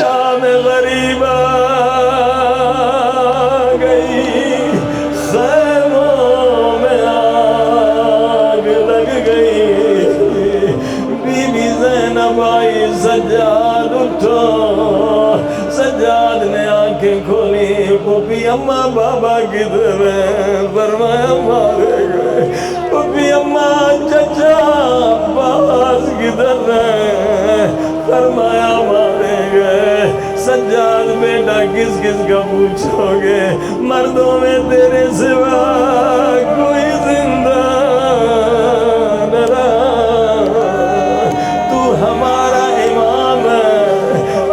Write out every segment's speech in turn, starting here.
شام غریب آ گئی، خیموں میں آگ لگ گئی، بی بی زینب آئی، سجاد اٹھو، سجاد نے آنکھیں کھولی، پھوپھی اماں بابا کدھر ہیں؟ فرمایا مارے گئے۔ پھوپھی اماں چچا عباس کدھر ہیں؟ فرمایا مارے گئے۔ سجاد بیٹا کس کس کا پوچھو گے؟ مردوں میں تیرے سوا کوئی زندہ نہ رہا، تو ہمارا امام ہے،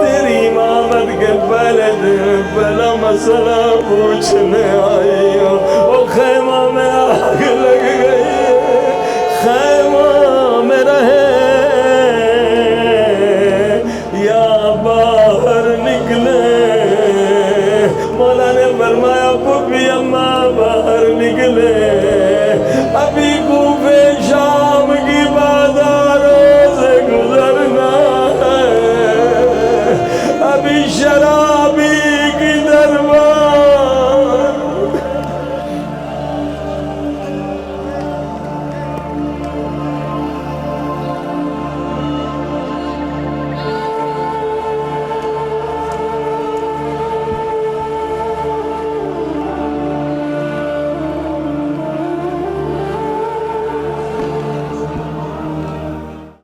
تیری امامت کے پہلے دن پہلا مسئلہ پوچھنے آئی ہوں۔ وہ خیمہ میں آگ لگ گئی،